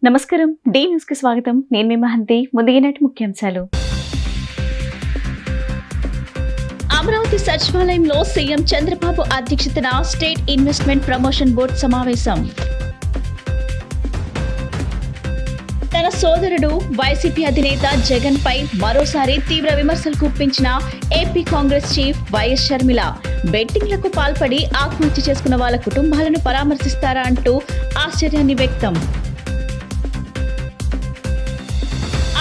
నమస్కారం D news కి స్వాగతం. నేను మీ మహంతి. ముందుగానే ముఖ్యాంశాలు. అమరావతి సచివాలయంలో సీఎం చంద్రబాబు అధ్యక్షతన స్టేట్ ఇన్వెస్ట్మెంట్ ప్రమోషన్ బోర్డు సమావేశం. తన సోదరుడు వైసీపీ అధినేత జగన్ పై మరోసారి తీవ్ర విమర్శలు గుప్పించిన ఏపీ కాంగ్రెస్ చీఫ్ వైఎస్ షర్మిల బెట్టింగ్లకు పాల్పడి ఆత్మహత్య చేసుకున్న వాళ్ళ కుటుంబాలను పరామర్శిస్తారా అంటూ ఆశ్చర్యాన్ని వ్యక్తం.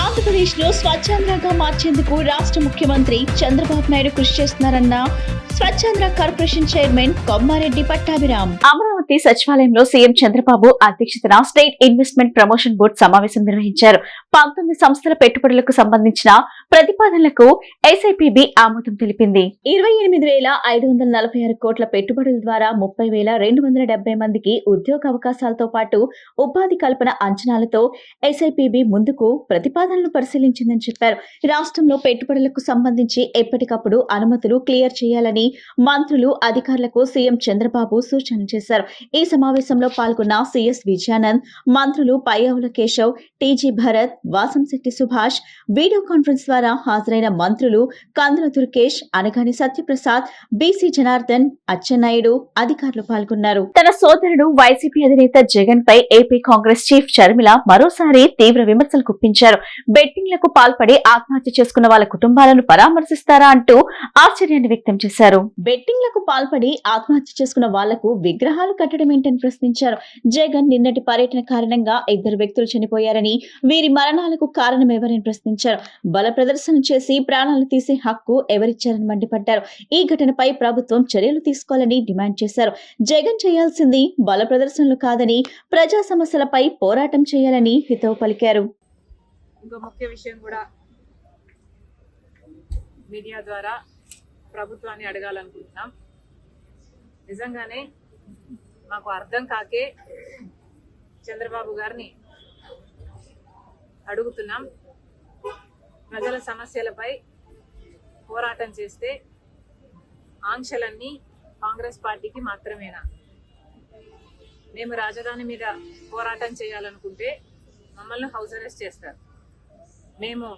ఆంధ్రప్రదేశ్ లో స్వచ్ఛాంధ్రగా మార్చేందుకు రాష్ట్ర ముఖ్యమంత్రి చంద్రబాబు నాయుడు కృషి చేస్తున్నారన్న స్వచ్ఛాంధ్ర కార్పొరేషన్ చైర్మన్ కొమ్మారెడ్డి పట్టాభిరామ్. అమరావతి సచివాలయంలో సీఎం చంద్రబాబు అధ్యక్షతన స్టేట్ ఇన్వెస్ట్మెంట్ ప్రమోషన్ బోర్డు సమావేశం నిర్వహించారు. 19 సంస్థల పెట్టుబడులకు సంబంధించిన ప్రతిపాదనలకు ఎస్ఐపిబి ఆమోదం తెలిపింది. 28,546 కోట్ల పెట్టుబడుల ద్వారా 30,270 మందికి ఉద్యోగ అవకాశాలతో పాటు ఉపాధి కల్పన అంచనాలతో ఎస్ఐపిబి ముందుకు ప్రతిపాదనలు పరిశీలించిందని చెప్పారు. రాష్ట్రంలో పెట్టుబడులకు సంబంధించి ఎప్పటికప్పుడు అనుమతులు క్లియర్ చేయాలని మంత్రులు, అధికారులకు సీఎం చంద్రబాబు సూచనలు చేశారు. ఈ సమావేశంలో పాల్గొన్న సిఎస్ విజయానంద్, మంత్రులు Payyavula Keshav, TG Bharat, Vasamsetti Subhash, video conference ద్వారా హాజరైన మంత్రులు కందుల దుర్గేష్, అనగాని సత్యప్రసాద్, బీసీ జనార్దన్, అచ్చెన్నాయుడు, అధికారులు పాల్గొన్నారు. తన సోదరుడు వైసీపీ అధినేత జగన్ పై ఏపీ కాంగ్రెస్ చీఫ్ షర్మిల మరోసారి తీవ్ర విమర్శలు గుప్పించారు. బెట్టింగ్లకు పాల్పడి ఆత్మహత్య చేసుకున్న వాళ్ళ కుటుంబాలను పరామర్శిస్తారా అంటూ ఆశ్చర్యాన్ని వ్యక్తం చేశారు. బెట్టింగ్లకు పాల్పడి ఆత్మహత్య చేసుకున్న వాళ్లకు విగ్రహాలు కట్టడం ఏంటని ప్రశ్నించారు. జగన్ నిన్నటి పర్యటన కారణంగా 2 వ్యక్తులు చనిపోయారని, వీరి మరణాలకు కారణం ఎవరని ప్రశ్నించారు. బల ప్రదర్శన చేసి ప్రాణాలు తీసే హక్కు ఎవరిచ్చారని మండిపడ్డారు. ఈ ఘటనపై ప్రభుత్వం చర్యలు తీసుకోవాలని డిమాండ్ చేశారు. జగన్ చేయాల్సింది బల ప్రదర్శనలు కాదని, ప్రజా సమస్యలపై పోరాటం చేయాలని హితవు పలికారు. ఇంకో ముఖ్య విషయం కూడా మీడియా ద్వారా ప్రభుత్వాన్ని అడగాలనుకుంటున్నాం. నిజంగానే మాకు అర్థం కాకే చంద్రబాబు గారిని అడుగుతున్నాం. ప్రజల సమస్యలపై పోరాటం చేస్తే ఆంక్షలన్నీ కాంగ్రెస్ పార్టీకి మాత్రమేనా? మేము రాజధాని మీద పోరాటం చేయాలనుకుంటే మమ్మల్ని హౌస్ అరెస్ట్ చేస్తారు. మేము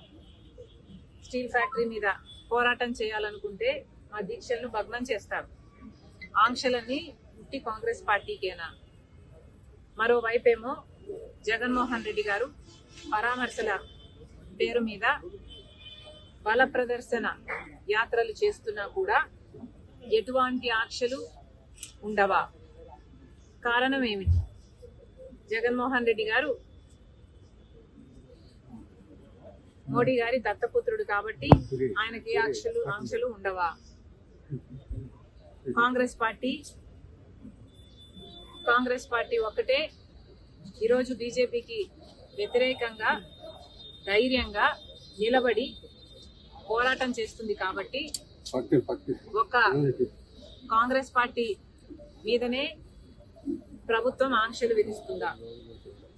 స్టీల్ ఫ్యాక్టరీ మీద పోరాటం చేయాలనుకుంటే మా దీక్షలను భగ్నం చేస్తారు. ఆంక్షలన్నీ ఉట్టి కాంగ్రెస్ పార్టీకేనా? మరోవైపేమో జగన్మోహన్ రెడ్డి గారు పరామర్శల పేరు మీద బల ప్రదర్శన యాత్రలు చేస్తున్నా కూడా ఎటువంటి ఆంక్షలు ఉండవా? కారణం ఏమిటి? జగన్మోహన్ రెడ్డి గారు మోడీ గారి దత్తపుత్రుడు కాబట్టి ఆయనకి ఆంక్షలు ఉండవా? కాంగ్రెస్ పార్టీ ఒక్కటే ఈరోజు బీజేపీకి వ్యతిరేకంగా ధైర్యంగా నిలబడి పోరాటం చేస్తుంది కాబట్టి ఒక కాంగ్రెస్ పార్టీ మీదనే ప్రభుత్వం ఆంక్షలు విధిస్తుందా?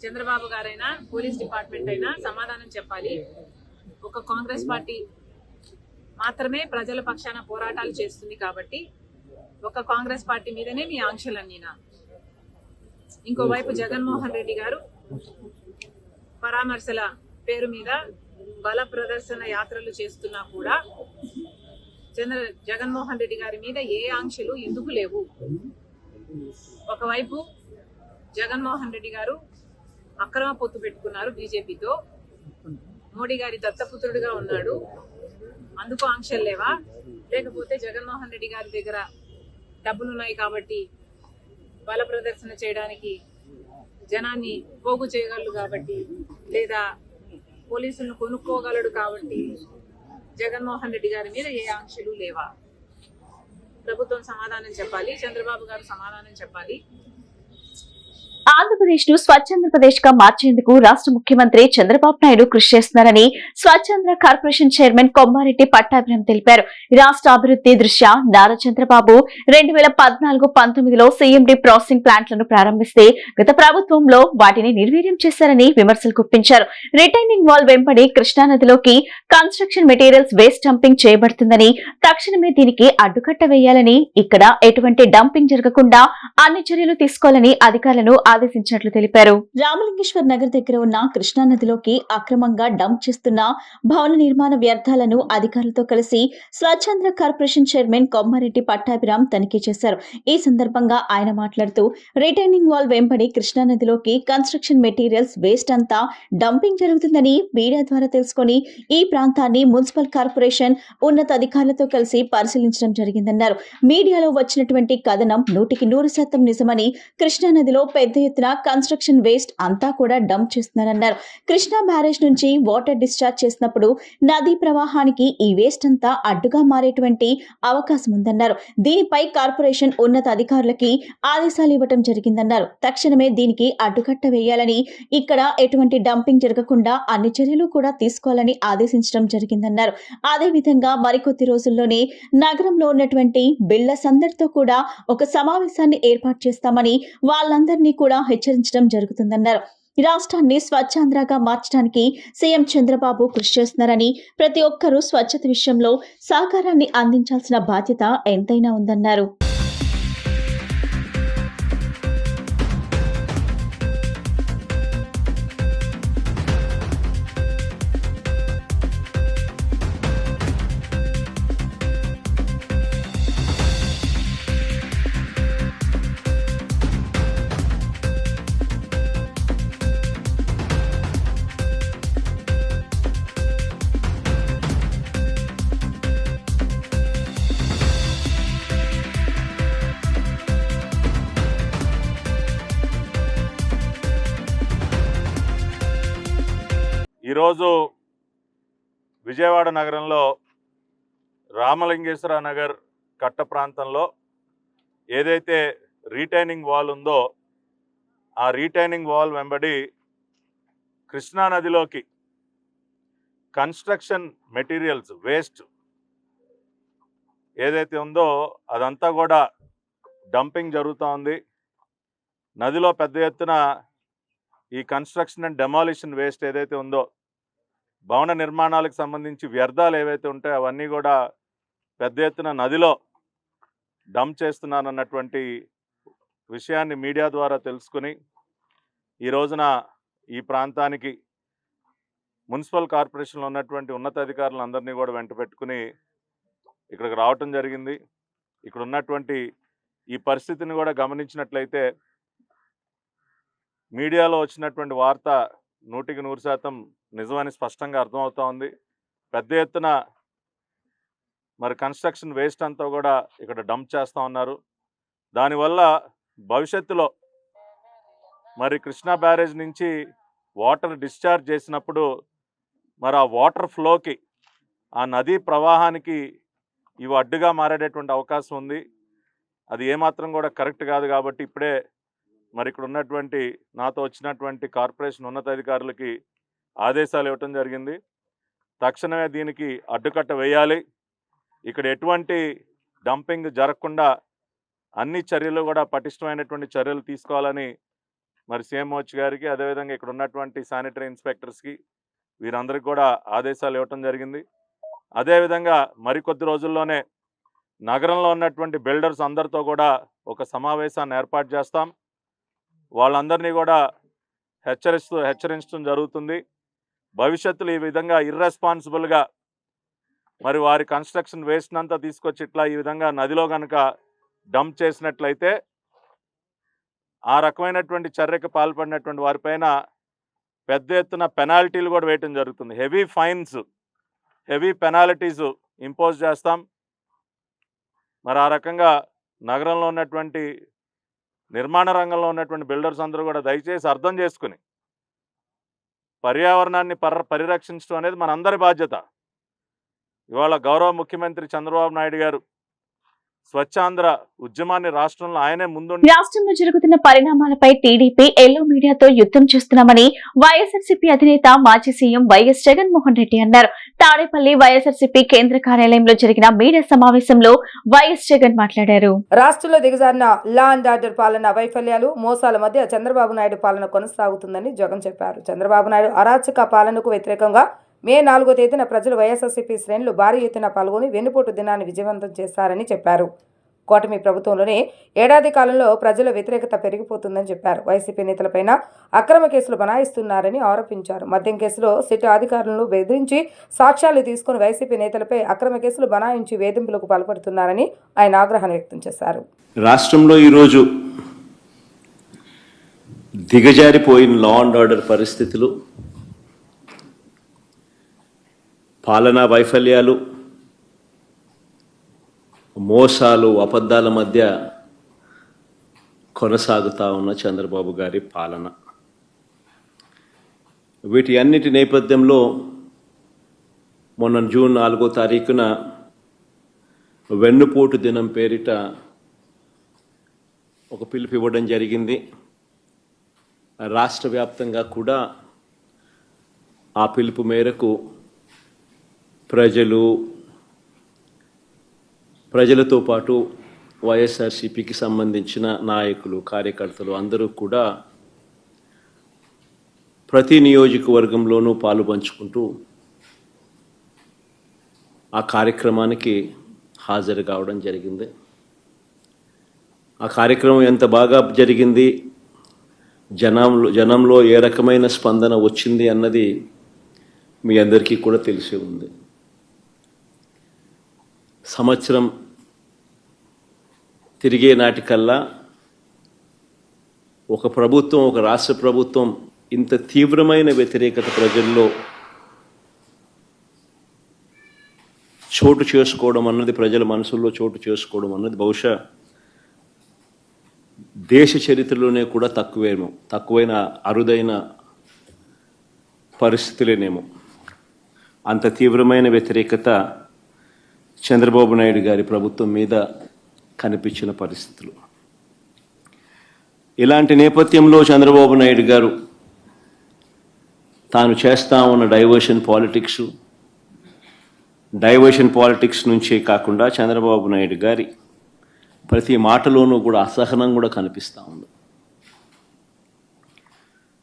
చంద్రబాబు గారైనా, పోలీస్ డిపార్ట్మెంట్ అయినా సమాధానం చెప్పాలి. ఒక కాంగ్రెస్ పార్టీ మాత్రమే ప్రజల పక్షాన పోరాటాలు చేస్తుంది కాబట్టి ఒక కాంగ్రెస్ పార్టీ మీదనే మీ ఆంక్షలన్నీనా? ఇంకోవైపు జగన్మోహన్ రెడ్డి గారు పరామర్శల పేరు మీద బల ప్రదర్శన యాత్రలు చేస్తున్నా కూడా జగన్మోహన్ రెడ్డి గారి మీద ఏ ఆంక్షలు ఎందుకు లేవు? ఒకవైపు జగన్మోహన్ రెడ్డి గారు అక్రమ పొత్తు పెట్టుకున్నారు బీజేపీతో, మోడీ గారి దత్తపుత్రుడిగా ఉన్నాడు, అందుకు ఆంక్షలు లేవా? లేకపోతే జగన్మోహన్ రెడ్డి గారి దగ్గర డబ్బులున్నాయి కాబట్టి బల ప్రదర్శన చేయడానికి జనాన్ని పోగు చేయగలడు కాబట్టి, లేదా పోలీసులను కొనుక్కోగలడు కాబట్టి జగన్మోహన్ రెడ్డి గారి మీద ఏ ఆంక్షలు లేవా? ప్రభుత్వం సమాధానం చెప్పాలి, చంద్రబాబు గారు సమాధానం చెప్పాలి. ఆంధ్రప్రదేశ్ ను స్వచ్ఛాంధ్రప్రదేశ్ గా మార్చేందుకు రాష్ట్ర ముఖ్యమంత్రి చంద్రబాబు నాయుడు కృషి చేస్తున్నారని స్వచ్ఛాంధ్ర కార్పొరేషన్ చైర్మన్ కొమ్మారెడ్డి పట్టాభిరామ్ తెలిపారు. రాష్ట్ర అభివృద్ధి దృష్ట్యా నారా చంద్రబాబు 2014-19లో సీఎండీ ప్రాసెసింగ్ ప్లాంట్లను ప్రారంభిస్తే గత ప్రభుత్వంలో వాటిని నిర్వీర్యం చేశారని విమర్శలు గుప్పించారు. రిటైనింగ్ వాల్ వెంబడి కృష్ణానదిలోకి కన్స్ట్రక్షన్ మెటీరియల్స్ వేస్ట్ డంపింగ్ చేయబడుతుందని, తక్షణమే దీనికి అడ్డుకట్ట వేయాలని, ఇక్కడ ఎటువంటి డంపింగ్ జరగకుండా అన్ని చర్యలు తీసుకోవాలని అధికారులను ఆదేశించినట్లు తెలిపారు. రామలింగేశ్వర్ నగర్ దగ్గర ఉన్న కృష్ణా నదిలోకి అక్రమంగా డంప్ చేస్తున్న భవన నిర్మాణ వ్యర్థాలను అధికారులతో కలిసి స్వచ్ఛాంధ్ర కార్పొరేషన్ చైర్మన్ కొమ్మారెడ్డి పట్టాభిరామ్ తనిఖీ చేశారు. ఈ సందర్భంగా ఆయన మాట్లాడుతూ రిటైనింగ్ వాల్ వెంబడి కృష్ణా నదిలోకి కన్స్ట్రక్షన్ మెటీరియల్స్ వేస్ట్ అంతా డంపింగ్ జరుగుతుందని మీడియా ద్వారా తెలుసుకొని ఈ ప్రాంతాన్ని మున్సిపల్ కార్పొరేషన్ ఉన్నతాధికారులతో కలిసి పరిశీలించడం జరిగిందన్నారు. మీడియాలో వచ్చినటువంటి కథనం 100% నిజమని, కృష్ణా నదిలో పెద్ద ఎత్తున కన్స్ట్రక్షన్ వేస్ట్ అంతా కూడా డంప్ చేస్తున్నారన్నారు. కృష్ణా బ్యారేజ్ నుంచి వాటర్ డిశ్చార్జ్ చేసినప్పుడు నదీ ప్రవాహానికి ఈ వేస్ట్ అంతా అడ్డుగా మారేటువంటి అవకాశం ఉందన్నారు. దీనిపై కార్పొరేషన్ ఉన్నత అధికారులకి ఆదేశాలు ఇవ్వడం జరిగిందన్నారు. తక్షణమే దీనికి అడ్డుకట్ట వేయాలని, ఇక్కడ ఎటువంటి డంపింగ్ జరగకుండా అన్ని చర్యలు కూడా తీసుకోవాలని ఆదేశించడం జరిగిందన్నారు. అదేవిధంగా మరికొద్ది రోజుల్లోనే నగరంలో ఉన్నటువంటి బిల్డర్స్ అందరితో కూడా ఒక సమావేశాన్ని ఏర్పాటు చేస్తామని వాళ్ళందరినీ కూడా హెచ్చరించడం జరుగుతుందన్నారు. రాష్ట్రాన్ని స్వచ్ఛాంధ్రగా మార్చడానికి సీఎం చంద్రబాబు కృషి చేస్తున్నారని, ప్రతి ఒక్కరూ స్వచ్ఛత విషయంలో సహకారాన్ని అందించాల్సిన బాధ్యత ఎంతైనా ఉందన్నారు. ఈరోజు విజయవాడ నగరంలో రామలింగేశ్వర నగర్ కట్ట ప్రాంతంలో ఏదైతే రీటైనింగ్ వాల్ ఉందో ఆ రీటైనింగ్ వాల్ వెంబడి కృష్ణా నదిలోకి కన్స్ట్రక్షన్ మెటీరియల్స్ వేస్ట్ ఏదైతే ఉందో అదంతా కూడా డంపింగ్ జరుగుతూ ఉంది. నదిలో పెద్ద ఎత్తున ఈ కన్స్ట్రక్షన్ అండ్ డెమాలిషన్ వేస్ట్ ఏదైతే ఉందో, భవన నిర్మాణాలకు సంబంధించి వ్యర్థాలు ఏవైతే ఉంటాయో అవన్నీ కూడా పెద్ద ఎత్తున నదిలో డంప్ చేస్తున్నారన్నటువంటి విషయాన్ని మీడియా ద్వారా తెలుసుకుని ఈ రోజున ఈ ప్రాంతానికి మున్సిపల్ కార్పొరేషన్లో ఉన్నటువంటి ఉన్నతాధికారులందరినీ కూడా వెంట పెట్టుకుని ఇక్కడికి రావటం జరిగింది. ఇక్కడ ఉన్నటువంటి ఈ పరిస్థితిని కూడా గమనించినట్లయితే మీడియాలో వచ్చినటువంటి వార్త 100% నిజమని స్పష్టంగా అర్థమవుతా ఉంది. పెద్ద ఎత్తున మరి కన్స్ట్రక్షన్ వేస్ట్ అంతా కూడా ఇక్కడ డంప్ చేస్తూ ఉన్నారు. దానివల్ల భవిష్యత్తులో మరి కృష్ణా బ్యారేజ్ నుంచి వాటర్ డిశ్చార్జ్ చేసినప్పుడు మరి ఆ వాటర్ ఫ్లోకి, ఆ నదీ ప్రవాహానికి ఇవి అడ్డుగా మారేటటువంటి అవకాశం ఉంది. అది ఏమాత్రం కూడా కరెక్ట్ కాదు. కాబట్టి ఇప్పుడే మరి ఇక్కడ ఉన్నటువంటి నాతో వచ్చినటువంటి కార్పొరేషన్ ఉన్నతాధికారులకి ఆదేశాలు ఇవ్వటం జరిగింది. తక్షణమే దీనికి అడ్డుకట్ట వేయాలి. ఇక్కడ ఎటువంటి డంపింగ్ జరగకుండా అన్ని చర్యలు కూడా పటిష్టమైనటువంటి చర్యలు తీసుకోవాలని మరి సీఎంఓహెచ్ గారికి, అదేవిధంగా ఇక్కడ ఉన్నటువంటి శానిటరీ ఇన్స్పెక్టర్స్కి వీరందరికీ కూడా ఆదేశాలు ఇవ్వటం జరిగింది. అదేవిధంగా మరికొద్ది రోజుల్లోనే నగరంలో ఉన్నటువంటి బిల్డర్స్ అందరితో కూడా ఒక సమావేశాన్ని ఏర్పాటు చేస్తాం. వాళ్ళందరినీ కూడా హెచ్చరించడం జరుగుతుంది. భవిష్యత్తులో ఈ విధంగా ఇర్రెస్పాన్సిబుల్గా మరి వారి కన్స్ట్రక్షన్ వేస్ట్ అంతా తీసుకొచ్చి ఇట్లా ఈ విధంగా నదిలో కనుక డంప్ చేసినట్లయితే ఆ రకమైనటువంటి చర్యకు పాల్పడినటువంటి వారిపైన పెద్ద ఎత్తున పెనాల్టీలు కూడా వేయటం జరుగుతుంది. Heavy fines, heavy penalties impose చేస్తాం. మరి ఆ రకంగా నగరంలో ఉన్నటువంటి నిర్మాణ రంగంలో ఉన్నటువంటి బిల్డర్స్ అందరూ కూడా దయచేసి అర్థం చేసుకుని పర్యావరణాన్ని పరిరక్షించడం అనేది మనందరి బాధ్యత. ఇవాళ గౌరవ ముఖ్యమంత్రి చంద్రబాబు నాయుడు గారు స్వచ్ఛాంధ్ర ఉద్యమాన్ని రాష్ట్రంలో ఆయనే ముందుండి రాష్ట్రంలో జరుగుతున్న పరిణామాలపై టీడీపీ ఎల్లో మీడియాతో యుద్ధం చేస్తున్నామని వైఎస్ఆర్సీపీ అధినేత మాజీ సీఎం వైఎస్ జగన్మోహన్ రెడ్డి అన్నారు. తాడేపల్లి వైఎస్ఆర్సీపీ కేంద్ర కార్యాలయంలో జరిగిన మీడియా సమావేశంలో వైఎస్ జగన్ మాట్లాడారు. రాష్ట్రంలో దిగజారిన లా అండ్ ఆర్డర్ పాలన వైఫల్యాలు, మోసాల మధ్య చంద్రబాబు నాయుడు పాలన కొనసాగుతుందని జగన్ చెప్పారు. చంద్రబాబు నాయుడు అరాచక పాలనకు వ్యతిరేకంగా మే 4వ తేదీన ప్రజలు వైఎస్ఆర్సీపీ శ్రేణులు భారీ ఎత్తున పాల్గొని వెన్నుపోటు దినాన్ని విజయవంతం చేశారని చెప్పారు. కూటమి ప్రభుత్వంలోనే ఏడాది కాలంలో ప్రజల వ్యతిరేకత పెరిగిపోతుందని చెప్పారు. వైసీపీ నేతలపైన అక్రమ కేసులు బనాయిస్తున్నారని ఆరోపించారు. మద్యం కేసులో సిట్ అధికారులను బెదిరించి సాక్ష్యాలు తీసుకుని వైసీపీ నేతలపై అక్రమ కేసులు బనాయించి వేధింపులకు పాల్పడుతున్నారని ఆయన ఆగ్రహాన్ని వ్యక్తం చేశారు. రాష్ట్రంలో ఈరోజు దిగజారిపోయిన లా అండ్ ఆర్డర్ పరిస్థితులు, పాలనా వైఫల్యాలు, మోసాలు, అబద్ధాల మధ్య కొనసాగుతా ఉన్న చంద్రబాబు గారి పాలన. వీటి అన్నిటి నేపథ్యంలో మొన్న జూన్ 4వ తారీఖున వెన్నుపోటు దినం పేరిట ఒక పిలుపు ఇవ్వడం జరిగింది. రాష్ట్ర వ్యాప్తంగా కూడా ఆ పిలుపు మేరకు ప్రజలతో పాటు వైఎస్ఆర్సీపీకి సంబంధించిన నాయకులు, కార్యకర్తలు అందరూ కూడా ప్రతి నియోజకవర్గంలోనూ పాలు పంచుకుంటూ ఆ కార్యక్రమానికి హాజరు కావడం జరిగింది. ఆ కార్యక్రమం ఎంత బాగా జరిగింది, జనంలో ఏ రకమైన స్పందన వచ్చింది అన్నది మీ అందరికీ కూడా తెలిసే ఉంది. సంవత్సరం తిరిగే నాటికల్లా ఒక రాష్ట్ర ప్రభుత్వం ఇంత తీవ్రమైన వ్యతిరేకత ప్రజల్లో చోటు చేసుకోవడం అన్నది, ప్రజల మనసుల్లో చోటు చేసుకోవడం అన్నది బహుశా దేశ చరిత్రలోనే కూడా తక్కువైన అరుదైన పరిస్థితులేనేమో. అంత తీవ్రమైన వ్యతిరేకత చంద్రబాబు నాయుడు గారి ప్రభుత్వం మీద కనిపించిన పరిస్థితులు. ఇలాంటి నేపథ్యంలో చంద్రబాబు నాయుడు గారు తాను చేస్తా ఉన్న డైవర్షన్ పాలిటిక్స్ నుంచే కాకుండా చంద్రబాబు నాయుడు గారి ప్రతి మాటలోనూ కూడా అసహనం కూడా కనిపిస్తూ ఉంది.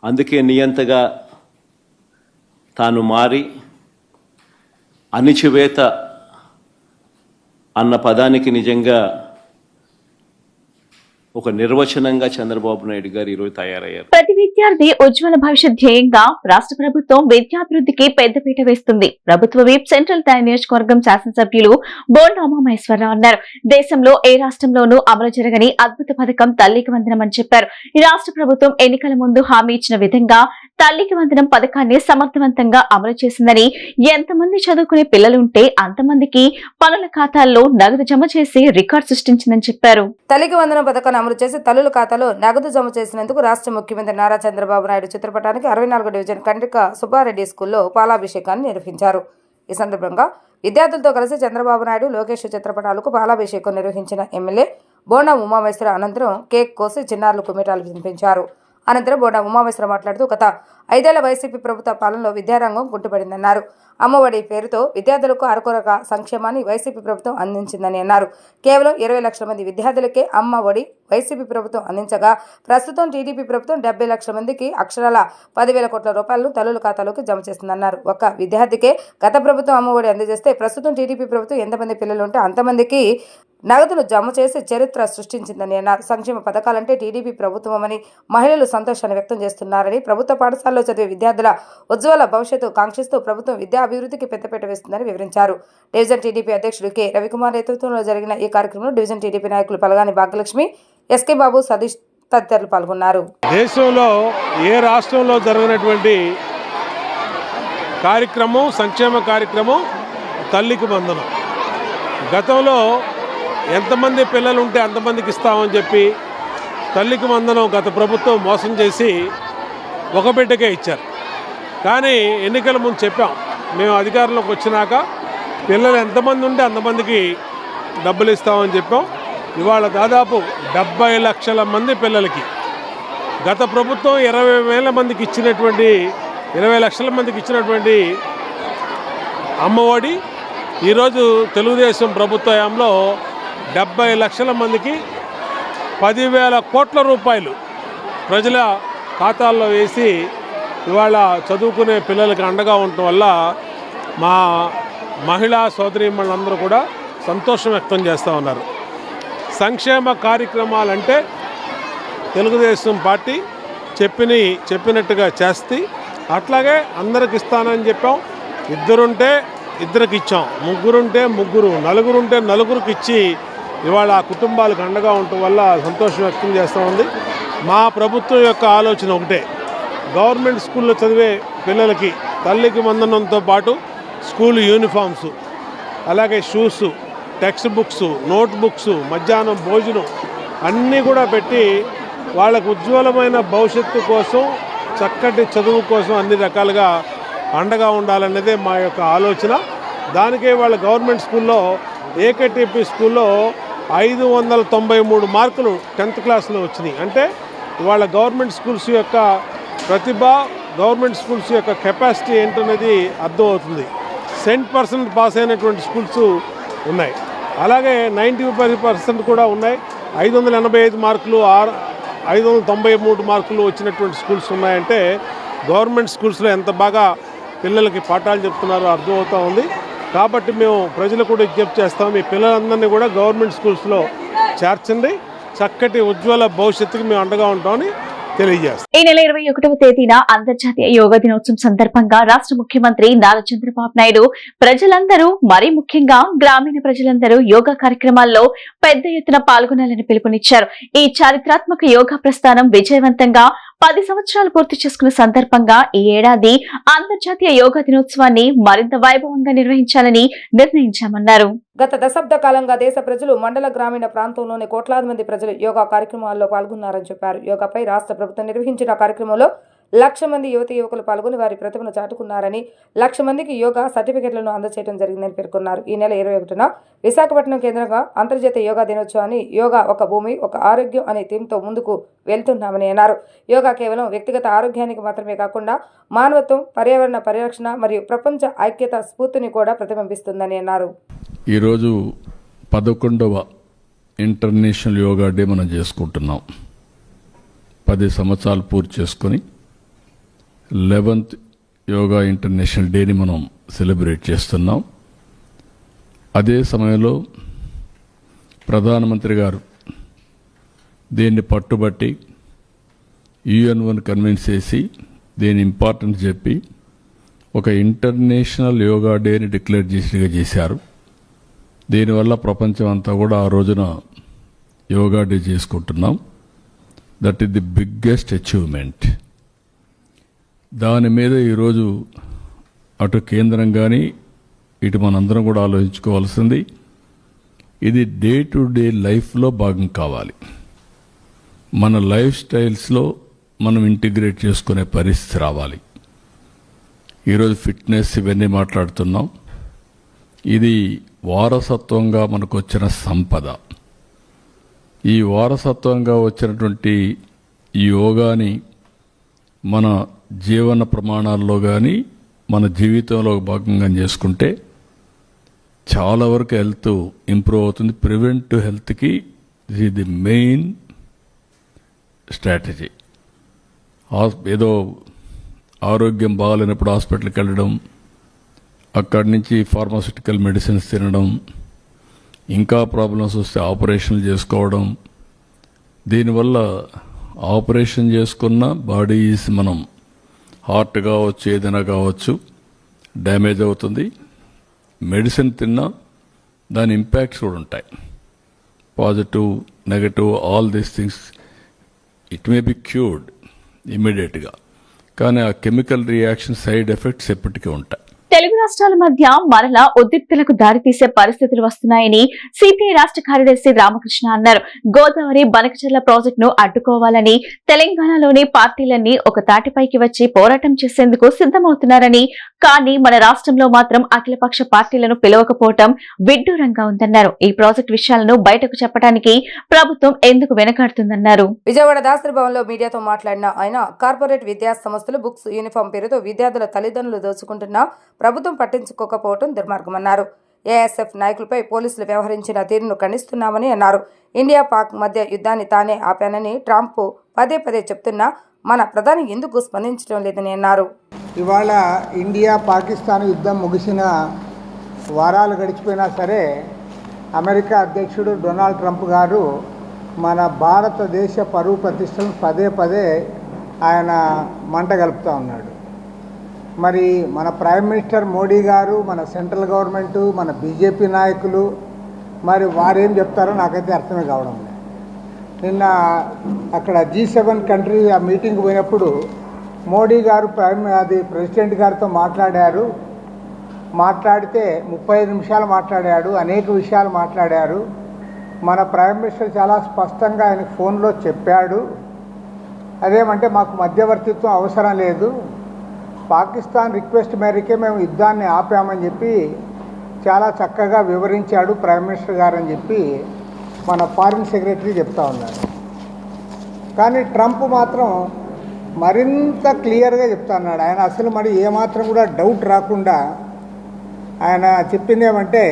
అందుకే నియంతగా తాను మారి అణిచివేత అన్న పదానికి నిజంగా ఒక నిర్వచనంగా చంద్రబాబు నాయుడు గారు ఈరోజు తయారయ్యారు. ప్రతి విద్యార్థి ఉజ్వల భవిష్యత్ ధ్యేయంగా రాష్ట్ర ప్రభుత్వం విద్యాభివృద్ధికి పెద్దపీట వేస్తుంది. ప్రభుత్వ విప్ సెంట్రల్ నియోజకవర్గం శాసనసభ్యులు బోండా ఉమామహేశ్వరరావు అన్నారు. దేశంలో ఏ రాష్ట్రంలోనూ అమలు జరగని అద్భుత పథకం తల్లికి వందనం అని చెప్పారు. ఈ రాష్ట్ర ప్రభుత్వం ఎన్నికల ముందు హామీ ఇచ్చిన విధంగా తల్లికి వందనం పథకాన్ని సమర్థవంతంగా అమలు చేసిందని, ఎంతమంది చదువుకునే పిల్లలుంటే అంతమందికి పనుల ఖాతాల్లో నగదు జమ చేసి రికార్డు సృష్టించిందని చెప్పారు. తల్లికి వందనం పథకాన్ని అమలు చేసి తల్లుల ఖాతాలో నగదు జమ చేసినందుకు రాష్ట్ర ముఖ్యమంత్రి నారా చంద్రబాబు నాయుడు చిత్రపటానికి 64వ డివిజన్ కండ్రిక సుబ్బారెడ్డి స్కూల్లో పాలాభిషేకాన్ని నిర్వహించారు. ఈ సందర్భంగా విద్యార్థులతో కలిసి చంద్రబాబు నాయుడు, లోకేష్ చిత్రపటాలకు పాలాభిషేకం నిర్వహించిన ఎమ్మెల్యే బోండా ఉమామహేశ్వరరావు అనంతరం కేక్ కోసి చిన్నారులు కుమిటాలు వినిపించారు. అనంతరం బోండా ఉమామహేశ్వరరావు మాట్లాడుతూ గత 5 ఏళ్ల వైసీపీ ప్రభుత్వ పాలనలో విద్యారంగం కుంటుపడిందన్నారు. అమ్మఒడి పేరుతో విద్యార్థులకు అరకొరక సంక్షేమాన్ని వైసీపీ ప్రభుత్వం అందించిందని అన్నారు. కేవలం 20 లక్షల మంది విద్యార్థులకే అమ్మఒడి వైసీపీ ప్రభుత్వం అందించగా ప్రస్తుతం టీడీపీ ప్రభుత్వం 70 లక్షల మందికి అక్షరాల 10,000 కోట్ల రూపాయలను తల్లుల ఖాతాలోకి జమ చేస్తుందన్నారు. ఒక విద్యార్థికే గత ప్రభుత్వం అమ్మఒడి అందజేస్తే ప్రస్తుతం టీడీపీ ప్రభుత్వం ఎంతమంది పిల్లలు ఉంటే అంతమందికి నగదును జమ చేసి చరిత్ర సృష్టించిందని అన్నారు. సంక్షేమ పథకాలంటే టీడీపీ ప్రభుత్వమని మహిళలు సంతోషాన్ని వ్యక్తం చేస్తున్నారని, ప్రభుత్వ పాఠశాలలో చదివే విద్యార్థుల ఉజ్వల భవిష్యత్తు కాంక్షిస్తూ ప్రభుత్వం విద్యా అభివృద్ధికి పెద్దపీట వేస్తుందని వివరించారు. డివిజన్ టీడీపీ అధ్యక్షుడు కె రవికుమార్ నేతృత్వంలో జరిగిన ఈ కార్యక్రమంలో డివిజన్ టీడీపీ నాయకులు పలగాని భాగ్యలక్ష్మి, ఎస్కే బాబు, సతీష్ తదితరులు పాల్గొన్నారు. దేశంలో ఏ రాష్ట్రంలో జరిగినటువంటి కార్యక్రమం, సంక్షేమ కార్యక్రమం తల్లికి వందనం. గతంలో ఎంతమంది పిల్లలు ఉంటే అంతమందికి ఇస్తామని చెప్పి తల్లికి వందనం గత ప్రభుత్వం మోసం చేసి ఒక బిడ్డకే ఇచ్చారు. కానీ ఎన్నికల ముందు చెప్పాం, మేము అధికారంలోకి వచ్చినాక పిల్లలు ఎంతమంది ఉంటే అంతమందికి డబ్బులు ఇస్తామని చెప్పాం. ఇవాళ దాదాపు 70 లక్షల మంది పిల్లలకి గత ప్రభుత్వం 20 లక్షల మందికి ఇచ్చినటువంటి అమ్మఒడి ఈరోజు తెలుగుదేశం ప్రభుత్వ హయాంలో 70 లక్షల మందికి 10,000 కోట్ల రూపాయలు ప్రజల ఖాతాల్లో వేసి ఇవాళ చదువుకునే పిల్లలకి అండగా ఉండటం వల్ల మా మహిళా సోదరీమణులందరూ కూడా సంతోషం వ్యక్తం చేస్తూ ఉన్నారు. సంక్షేమ కార్యక్రమాలంటే తెలుగుదేశం పార్టీ చెప్పినట్టుగా చేస్తే అట్లాగే అందరికి ఇస్తానని చెప్పాం. ఇద్దరుంటే ఇద్దరికి ఇచ్చాం, ముగ్గురుంటే ముగ్గురు, నలుగురుంటే నలుగురికి ఇచ్చి ఇవాళ ఆ కుటుంబాలకు అండగా ఉండటం వల్ల సంతోషం వ్యక్తం చేస్తూ ఉంది. మా ప్రభుత్వం యొక్క ఆలోచన ఒకటే, గవర్నమెంట్ స్కూల్లో చదివే పిల్లలకి తల్లికి వందనంతో పాటు స్కూల్ యూనిఫామ్స్, అలాగే shoes, text books, note books, మధ్యాహ్నం భోజనం అన్నీ కూడా పెట్టి వాళ్ళకు ఉజ్వలమైన భవిష్యత్తు కోసం, చక్కటి చదువు కోసం అన్ని రకాలుగా అండగా ఉండాలన్నదే మా యొక్క ఆలోచన. దానికే వాళ్ళ గవర్నమెంట్ స్కూల్లో ఏకేటీపీ స్కూల్లో 593 మార్కులు 10th క్లాస్లో వచ్చినాయి. అంటే వాళ్ళ గవర్నమెంట్ స్కూల్స్ యొక్క ప్రతిభ, గవర్నమెంట్ స్కూల్స్ యొక్క కెపాసిటీ ఏంటనేది అర్థమవుతుంది. 100% పాస్ అయినటువంటి స్కూల్స్ ఉన్నాయి, అలాగే 90% కూడా ఉన్నాయి. 585 మార్కులు, 593 మార్కులు వచ్చినటువంటి స్కూల్స్ ఉన్నాయంటే గవర్నమెంట్ స్కూల్స్లో ఎంత బాగా పిల్లలకి పాఠాలు చెప్తున్నారో అర్థమవుతూ ఉంది. కాబట్టి మేము ప్రజలకు కూడా విజ్ఞప్తి చేస్తాం, మీ పిల్లలందరినీ కూడా గవర్నమెంట్ స్కూల్స్లో చేర్చండి, చక్కటి ఉజ్వల భవిష్యత్తుకి మేము అండగా ఉంటామని తెలియజేస్తాం. ఈ నెల 21వ తేదీన అంతర్జాతీయ యోగా దినోత్సవం సందర్భంగా రాష్ట్ర ముఖ్యమంత్రి నారా చంద్రబాబు నాయుడు ప్రజలందరూ, మరీ ముఖ్యంగా గ్రామీణ ప్రజలందరూ యోగా కార్యక్రమాల్లో పెద్ద ఎత్తున పాల్గొనాలని పిలుపునిచ్చారు. ఈ చారిత్రాత్మక యోగా ప్రస్థానం విజయవంతంగా 10 సంవత్సరాలు పూర్తి చేసుకున్న సందర్భంగా ఈ ఏడాది అంతర్జాతీయ యోగా దినోత్సవాన్ని మరింత వైభవంగా నిర్వహించాలని నిర్ణయించామన్నారు. గత దశాబ్ద కాలంగా దేశ ప్రజలు మండల గ్రామీణ ప్రాంతంలోని కోట్లాది మంది ప్రజలు యోగా కార్యక్రమాల్లో పాల్గొన్నారని చెప్పారు. యోగాపై రాష్ట్ర ప్రభుత్వం నిర్వహించిన కార్యక్రమంలో 1,00,000 మంది యువకులు పాల్గొని వారి ప్రతిభను చాటుకున్నారని, 1,00,000 మందికి యోగా సర్టిఫికెట్లను అందజేయడం జరిగిందని పేర్కొన్నారు. ఈ నెల 21న విశాఖపట్నం కేంద్రంగా అంతర్జాతీయ యోగా దినోత్సవాన్ని యోగా ఒక భూమి ఒక ఆరోగ్యం అనే థీమ్తో ముందుకు వెళ్తున్నామని అన్నారు. యోగా కేవలం వ్యక్తిగత ఆరోగ్యానికి మాత్రమే కాకుండా మానవత్వం, పర్యావరణ పరిరక్షణ మరియు ప్రపంచ ఐక్యత స్ఫూర్తిని కూడా ప్రతిబింబిస్తుందని అన్నారు. ఈరోజు 11వ ఇంటర్నేషనల్ యోగా డే మనం చేసుకుంటున్నాం. 10 సంవత్సరాలు పూర్తి చేసుకొని 11th యోగా ఇంటర్నేషనల్ డేని మనం సెలబ్రేట్ చేస్తున్నాం. అదే సమయంలో ప్రధానమంత్రి గారు దీన్ని పట్టుబట్టి UN కన్విన్స్ చేసి దీని ఇంపార్టెన్స్ చెప్పి ఒక ఇంటర్నేషనల్ యోగా డేని డిక్లేర్ చేశారు. దీనివల్ల ప్రపంచం అంతా కూడా ఆ రోజున యోగా డే చేసుకుంటున్నాం. That is the biggest achievement. దాని మీద ఈరోజు అటు కేంద్రం కానీ ఇటు మనందరం కూడా ఆలోచించుకోవాల్సింది, ఇది డే టు డే లైఫ్లో భాగం కావాలి. మన లైఫ్ స్టైల్స్లో మనం ఇంటిగ్రేట్ చేసుకునే పరిస్థితి రావాలి. ఈరోజు ఫిట్నెస్ ఇవన్నీ మాట్లాడుతున్నాం. ఇది వారసత్వంగా మనకు వచ్చిన సంపద. ఈ వారసత్వంగా వచ్చినటువంటి ఈ యోగాని మన జీవన ప్రమాణాల్లో కానీ మన జీవితంలో భాగంగా చేసుకుంటే చాలా వరకు హెల్త్ ఇంప్రూవ్ అవుతుంది. ప్రివెంటివ్ హెల్త్కి ఇది ది మెయిన్ స్ట్రాటజీ. ఏదో ఆరోగ్యం బాగాలేనప్పుడు హాస్పిటల్కి వెళ్ళడం, అక్కడి నుంచి ఫార్మాస్యూటికల్ మెడిసిన్స్ తినడం, ఇంకా ప్రాబ్లమ్స్ వస్తే ఆపరేషన్లు చేసుకోవడం. దీనివల్ల ఆపరేషన్ చేసుకున్న బాడీస్ మనం హార్ట్ కావచ్చు, ఏదైనా కావచ్చు, డ్యామేజ్ అవుతుంది. మెడిసిన్ తిన్నా దాని ఇంపాక్ట్స్ కూడా ఉంటాయి, positive, negative, all these things. It may be cured ఇమ్మీడియట్గా, కానీ ఆ కెమికల్ రియాక్షన్ సైడ్ ఎఫెక్ట్స్ ఎప్పటికీ ఉంటాయి. తెలుగు రాష్ట్రాల మధ్య మరలా ఉద్రిక్తలకు దారితీసే పరిస్థితులు వస్తున్నాయని సిపిఐ రాష్ట్ర కార్యదర్శి రామకృష్ణ అన్నారు. గోదావరి బనకచెర్ల ప్రాజెక్టును అడ్డుకోవాలని తెలంగాణలోని పార్టీలన్నీ ఒక తాటిపైకి వచ్చి పోరాటం చేసేందుకు సిద్ధమవుతున్నారని, కానీ మన రాష్ట్రంలో మాత్రం అఖిలపక్ష పార్టీలను పిలవకపోవటం విడ్డూరంగా ఉందన్నారు. ఈ ప్రాజెక్టు విషయాలను బయటకు చెప్పడానికి ప్రభుత్వం ఎందుకు వెనకాడుతుందన్నారు. విజయవాడ దాసరి భవన్లో మీడియాతో మాట్లాడిన ఆయన, కార్పొరేట్ విద్యా సంస్థలు బుక్స్, యూనిఫామ్ పేరుతో విద్యార్థుల తల్లిదండ్రులు దోచుకుంటున్నా ప్రభుత్వం పట్టించుకోకపోవడం దుర్మార్గమన్నారు. ఏఎస్ఎఫ్ నాయకులపై పోలీసులు వ్యవహరించిన తీరును ఖండిస్తున్నామని అన్నారు. ఇండియా పాక్ మధ్య యుద్ధాన్ని తానే ఆపానని ట్రంప్ పదే పదే చెప్తున్నా మన ప్రధాని ఎందుకు స్పందించడం లేదని అన్నారు. ఇవాళ ఇండియా పాకిస్తాన్ యుద్ధం ముగిసిన వారాలు గడిచిపోయినా సరే అమెరికా అధ్యక్షుడు డొనాల్డ్ ట్రంప్ గారు మన భారతదేశ పరువు ప్రతిష్టలను పదే పదే ఆయన మంట కలుపుతూ ఉన్నాడు. మరి మన ప్రైమ్ మినిస్టర్ మోడీ గారు, మన సెంట్రల్ గవర్నమెంటు, మన బీజేపీ నాయకులు మరి వారేం చెప్తారో నాకైతే అర్థమే కావడం లేదు. నిన్న అక్కడ G7 కంట్రీ ఆ మీటింగ్ పోయినప్పుడు మోడీ గారు ప్రెసిడెంట్ గారితో మాట్లాడితే 35 నిమిషాలు మాట్లాడాడు, అనేక విషయాలు మాట్లాడారు. మన ప్రైమ్ మినిస్టర్ చాలా స్పష్టంగా ఆయనకు ఫోన్లో చెప్పాడు, అదేమంటే మాకు మధ్యవర్తిత్వం అవసరం లేదు, పాకిస్తాన్ రిక్వెస్ట్ మేరకే మేము యుద్ధాన్ని ఆపామని చెప్పి చాలా చక్కగా వివరించాడు ప్రైమ్ మినిస్టర్ గారు అని చెప్పి మన ఫారిన్ సెక్రటరీ చెప్తా ఉన్నారు. కానీ ట్రంప్ మాత్రం మరింత క్లియర్గా చెప్తా ఉన్నాడు. ఆయన అసలు మరి ఏమాత్రం కూడా డౌట్ రాకుండా ఆయన చెప్పింది ఏమంటే,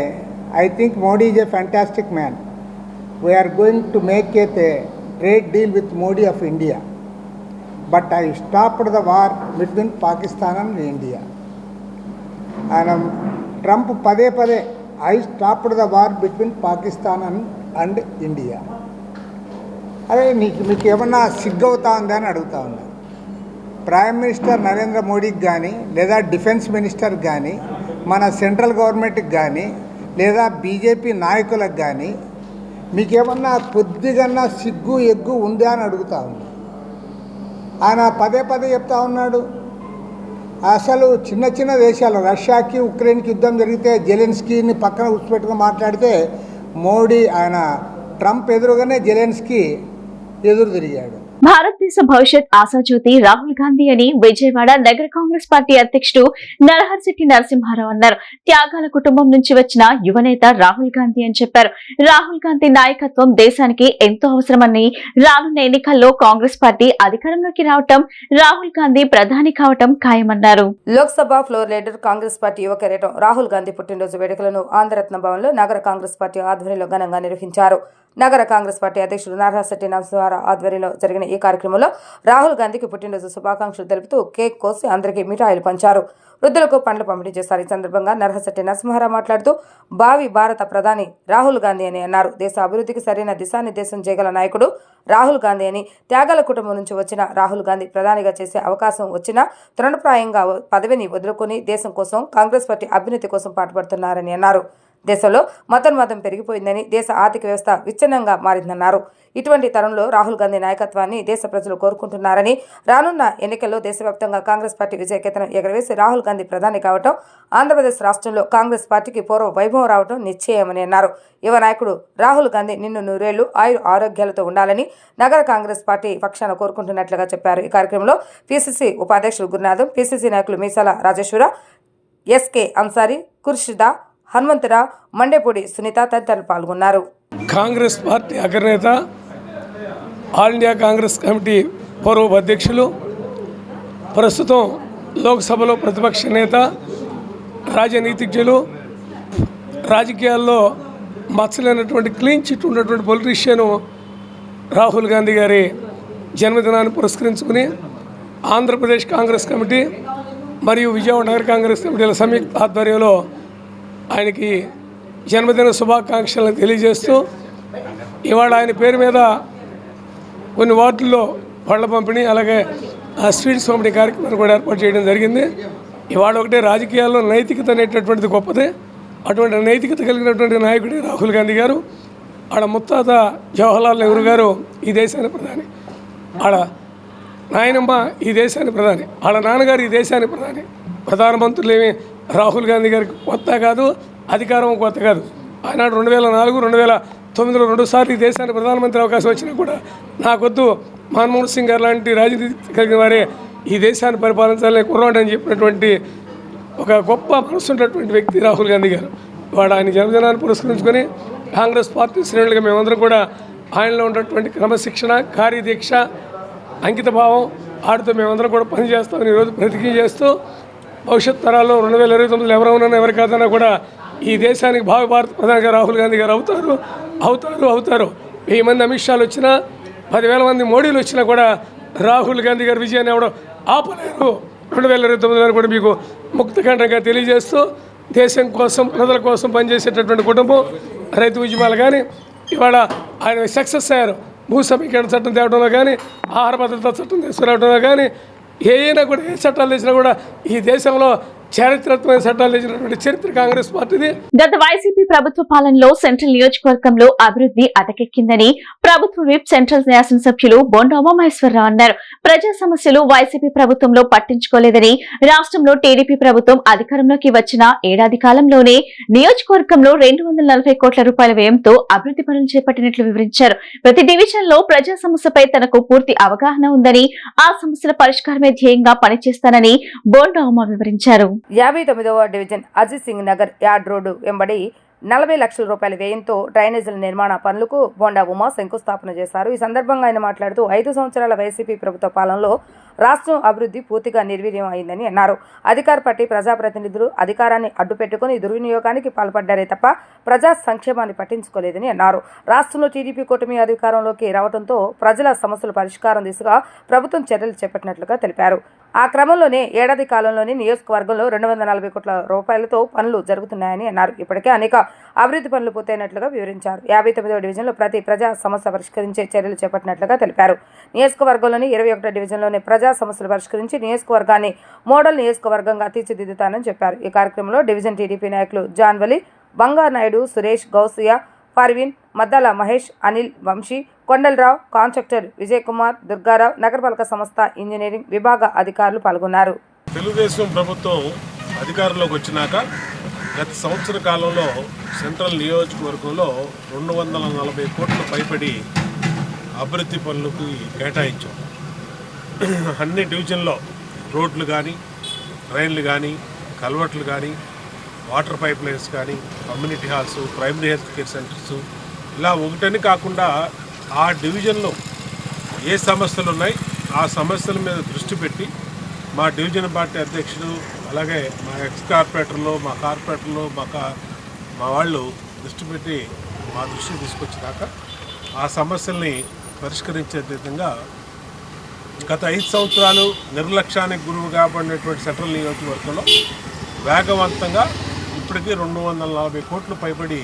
I think Modi is a fantastic man, we are going to make a trade deal with Modi of India, but I stopped the war between Pakistan and India. ఆయన ట్రంప్ పదే పదే I stopped the war between Pakistan and India. అదే మీకు ఏమన్నా సిగ్గవుతా ఉందా అని అడుగుతా ఉన్నా. ప్రైమ్ మినిస్టర్ నరేంద్ర మోడీకి కానీ, లేదా డిఫెన్స్ మినిస్టర్కి కానీ, మన సెంట్రల్ గవర్నమెంట్కి కానీ, లేదా బీజేపీ నాయకులకు కానీ మీకేమన్నా కొద్దిగన్నా సిగ్గు ఎగ్గు ఉందా అని అడుగుతా ఉన్నా. ఆయన పదే పదే చెప్తా ఉన్నాడు, అసలు చిన్న చిన్న దేశాలు రష్యాకి ఉక్రెయిన్కి యుద్ధం జరిగితే జెలెన్స్కీని పక్కన కూర్చోపెట్టుకుని మాట్లాడితే ట్రంప్ ఎదురుగానే జెలెన్స్కీ ఎదురు తిరిగాడు. భారతదేశ భవిష్యత్ ఆశాజ్యోతి రాహుల్ గాంధీ అని విజయవాడ నగర కాంగ్రెస్ పార్టీ అధ్యక్షుడు నరహర్శెట్టి నరసింహారావు అన్నారు. త్యాగాల కుటుంబం నుంచి వచ్చిన యువనేత రాహుల్ గాంధీ అని చెప్పారు. రాహుల్ గాంధీ నాయకత్వం దేశానికి ఎంతో అవసరమని, రానున్న ఎన్నికల్లో కాంగ్రెస్ పార్టీ అధికారంలోకి రావటం, రాహుల్ గాంధీ ప్రధాని కావటం ఖాయమన్నారు. Lok Sabha floor leader Congress party యువ కెరీటం రాహుల్ గాంధీ పుట్టినరోజు వేడుకలను ఆంధ్రరత్న భవన్లో నగర కాంగ్రెస్ పార్టీ ఆధ్వర్యంలో ఘనంగా నిర్వహించారు. నగర కాంగ్రెస్ పార్టీ అధ్యక్షుడు నరహర్శెట్టి నరసింహారావు ఆధ్వర్యంలో జరిగిన ఈ కార్యక్రమంలో రాహుల్ గాంధీకి పుట్టినరోజు శుభాకాంక్షలు తెలుపుతూ కేక్ కోసి అందరికీ మిఠాయిలు పంచారు. వృద్ధులకు పండ్లు పంపిణీ చేశారు. ఈ సందర్భంగా నరహర్శెట్టి నరసింహారావు మాట్లాడుతూ భావి భారత ప్రధాని రాహుల్ గాంధీ అని అన్నారు. దేశ అభివృద్ధికి సరైన దిశానిర్దేశం చేయగల నాయకుడు రాహుల్ గాంధీ అని, త్యాగాల కుటుంబం నుంచి వచ్చిన రాహుల్ గాంధీ ప్రధానిగా చేసే అవకాశం వచ్చినా తృణప్రాయంగా పదవిని వదులుకొని దేశం కోసం, కాంగ్రెస్ పార్టీ అభ్యున్నతి కోసం పాటుపడుతున్నారని అన్నారు. దేశంలో మతోన్మాదం పెరిగిపోయిందని, దేశ ఆర్థిక వ్యవస్థ విచ్ఛిన్నంగా మారిందన్నారు. ఇటువంటి తరుణంలో రాహుల్ గాంధీ నాయకత్వాన్ని దేశ ప్రజలు కోరుకుంటున్నారని, రానున్న ఎన్నికల్లో దేశవ్యాప్తంగా కాంగ్రెస్ పార్టీ విజయకేతనం ఎగరవేసి రాహుల్ గాంధీ ప్రధాని కావటం, ఆంధ్రప్రదేశ్ రాష్ట్రంలో కాంగ్రెస్ పార్టీకి పూర్వ వైభవం రావడం నిశ్చయమని అన్నారు. యువ నాయకుడు రాహుల్ గాంధీ నిన్ను నూరేళ్లు ఆరోగ్యాలతో ఉండాలని నగర కాంగ్రెస్ పార్టీ పక్షాన కోరుకుంటున్నట్లుగా చెప్పారు. ఈ కార్యక్రమంలో పిసిసి ఉపాధ్యక్షుడు గురునాథం, పిసిసి నాయకులు మీసాల రాజేశ్వర, ఎస్కే అన్సారీ, కుర్షిదా, హనుమంతరావు, మండేపూడి సునీత తదితరులు పాల్గొన్నారు. కాంగ్రెస్ పార్టీ అగ్రనేత, ఆల్ ఇండియా కాంగ్రెస్ కమిటీ పూర్వ అధ్యక్షులు, ప్రస్తుతం లోక్సభలో ప్రతిపక్ష నేత, రాజనీతిజ్ఞులు, రాజకీయాల్లో మచ్చలేనటువంటి క్లీన్ చిట్ ఉన్నటువంటి పొలిటీషియను రాహుల్ గాంధీ గారి జన్మదినాన్ని పురస్కరించుకుని ఆంధ్రప్రదేశ్ కాంగ్రెస్ కమిటీ మరియు విజయవాడ నగర కాంగ్రెస్ కమిటీల సంయుక్త ఆధ్వర్యంలో ఆయనకి జన్మదిన శుభాకాంక్షలను తెలియజేస్తూ ఇవాళ ఆయన పేరు మీద కొన్ని వార్డుల్లో పళ్ళ పంపిణీ, అలాగే స్వీట్స్ పంపిణీ కార్యక్రమాన్ని కూడా ఏర్పాటు చేయడం జరిగింది. ఇవాళ ఒకటే రాజకీయాల్లో నైతికత అనేటటువంటిది గొప్పదే. అటువంటి నైతికత కలిగినటువంటి నాయకుడే రాహుల్ గాంధీ గారు. ఆడ ముత్తాత జవహర్లాల్ నెహ్రూ గారు ఈ దేశానికి ప్రధాని, ఆడ నాయనమ్మ ఈ దేశానికి ప్రధాని, ఆడ నాన్నగారు ఈ దేశానికి ప్రధాని. ప్రధానమంత్రులు ఏమి రాహుల్ గాంధీ గారికి కొత్త కాదు, అధికారం కొత్త కాదు. ఆనాడు 2004, 2009లో 2 సార్లు ఈ దేశానికి ప్రధానమంత్రి అవకాశం వచ్చినా కూడా నాకొద్దు, మన్మోహన్ సింగ్ గారు లాంటి రాజనీతి కలిగిన వారే ఈ దేశాన్ని పరిపాలించాలని కుర్రాడని చెప్పినటువంటి ఒక గొప్ప మనసున్నటువంటి వ్యక్తి రాహుల్ గాంధీ గారు. వాడు ఆయన జన్మదినాన్ని పురస్కరించుకొని కాంగ్రెస్ పార్టీ శ్రేణులుగా మేమందరం కూడా ఆయనలో ఉన్నటువంటి క్రమశిక్షణ, కార్యదీక్ష, అంకిత భావం ఆడితో మేమందరం కూడా పనిచేస్తామని ఈరోజు ప్రతిజ్ఞ చేస్తూ భవిష్యత్ తరాల్లో 2029లో ఎవరైనా ఎవరి కాదన్నా కూడా ఈ దేశానికి భావి భారత ప్రధానిగా రాహుల్ గాంధీ గారు అవుతారు. 1000 మంది అమిత్ షాలు వచ్చినా, 10,000 మంది మోడీలు వచ్చినా కూడా రాహుల్ గాంధీ గారి విజయాన్ని ఎవడో ఆపలేరు. 2029లో కూడా మీకు ముక్తఖండంగా తెలియజేస్తూ దేశం కోసం, ప్రజల కోసం పనిచేసేటటువంటి కుటుంబం రైతు ఉద్యమాలు కానీ ఇవాళ ఆయన సక్సెస్ అయ్యారు. భూ సమీకరణ చట్టం తేవడంలో కానీ, ఆహార భద్రతా చట్టం తీసుకురావడంలో కానీ, ఏమైనా కూడా ఏ చట్టాలు తెచ్చినా కూడా ఈ దేశంలో చారిత్రాత్మక చట్టాలు తెచ్చినటువంటి చరిత్ర కాంగ్రెస్ పార్టీది. గత వైసీపీ ప్రభుత్వ పాలనలో సెంట్రల్ నియోజకవర్గంలో అభివృద్ధి అటకెక్కిందని ప్రభుత్వ విప్ సెంట్రల్ శాసనసభ్యులు బొండా ఉమామహేశ్వరరావు అన్నారు. ప్రజా సమస్యలు వైసీపీ ప్రభుత్వంలో పట్టించుకోలేదని, రాష్ట్రంలో టీడీపీ ప్రభుత్వం అధికారంలోకి వచ్చిన ఏడాది కాలంలోనే నియోజకవర్గంలో 240 కోట్ల రూపాయల వ్యయంతో అభివృద్ధి పనులు చేపట్టినట్లు వివరించారు. ప్రతి డివిజన్ లో ప్రజా సమస్యపై తనకు పూర్తి అవగాహన ఉందని, ఆ సమస్యల పరిష్కారమే ధ్యేయంగా పనిచేస్తానని బొండా ఉమా వివరించారు. 59వ division Ajit Singh Nagar yard road వెంబడి 40 లక్షల రూపాయల వ్యయంతో డ్రైనేజీల నిర్మాణ పనులకు బొండా ఉమా శంకుస్థాపన చేశారు. ఈ సందర్భంగా ఆయన మాట్లాడుతూ 5 సంవత్సరాల వైసీపీ ప్రభుత్వ పాలనలో రాష్ట్రం అభివృద్ధి పూర్తిగా నిర్వీర్యం అయిందని అన్నారు. అధికార పార్టీ ప్రజాప్రతినిధులు అధికారాన్ని అడ్డుపెట్టుకుని దుర్వినియోగానికి పాల్పడ్డారే తప్ప ప్రజా సంక్షేమాన్ని పట్టించుకోలేదని అన్నారు. రాష్ట్రంలో టీడీపీ కూటమి అధికారంలోకి రావడంతో ప్రజల సమస్యల పరిష్కారం దిశగా ప్రభుత్వం చర్యలు చేపట్టినట్లుగా తెలిపారు. ఆ క్రమంలోనే ఏడాది కాలంలోనే నియోజకవర్గంలో 240 కోట్ల రూపాయలతో పనులు జరుగుతున్నాయని అన్నారు. ఇప్పటికే అనేక అభివృద్ధి పనులు పూర్తయినట్లుగా వివరించారు. 59వ డివిజన్లో ప్రతి ప్రజా సమస్య పరిష్కరించే చర్యలు చేపట్టినట్లుగా తెలిపారు. నియోజకవర్గంలోని 21వ డివిజన్లోని ప్రజా సమస్యలు పరిష్కరించి నియోజకవర్గాన్ని మోడల్ నియోజకవర్గంగా తీర్చిదిద్దుతానని చెప్పారు. ఈ కార్యక్రమంలో డివిజన్ టీడీపీ నాయకులు జాన్వలి, బంగానాయుడు, సురేష్, గౌసియా, పర్వీన్, మద్దాల మహేష్, అనిల్, వంశీ, కొండలరావు, కాంట్రాక్టర్ విజయ్ కుమార్, దుర్గారావు, నగరపాలక సంస్థ ఇంజనీరింగ్ విభాగ అధికారులు పాల్గొన్నారు. తెలుగుదేశం ప్రభుత్వం అధికారంలోకి వచ్చినాక గత సంవత్సర కాలంలో సెంట్రల్ నియోజకవర్గంలో 240 కోట్ల పైబడి అభివృద్ధి పనులకు కేటాయించాం. అన్ని డివిజన్లో రోడ్లు కానీ, ట్రైన్లు కానీ, కల్వర్ట్లు కానీ, వాటర్ పైప్ లైన్స్ కానీ, community halls, primary health care centres, ఇలా ఒకటని కాకుండా ఆ డివిజన్లో ఏ సమస్యలు ఉన్నాయి ఆ సమస్యల మీద దృష్టి పెట్టి మా డివిజన్ పార్టీ అధ్యక్షుడు, అలాగే మా ఎక్స్ కార్పొరేటర్లు, మా కార్పొరేటర్లు, మా వాళ్ళు దృష్టి పెట్టి మా దృష్టికి తీసుకొచ్చినాక ఆ సమస్యల్ని పరిష్కరించే విధంగా గత 5 సంవత్సరాలు నిర్లక్ష్యానికి గురువు కాబడినటువంటి సెంట్రల్ నియోజకవర్గంలో వేగవంతంగా ఇప్పటికీ 240 కోట్లు పైబడి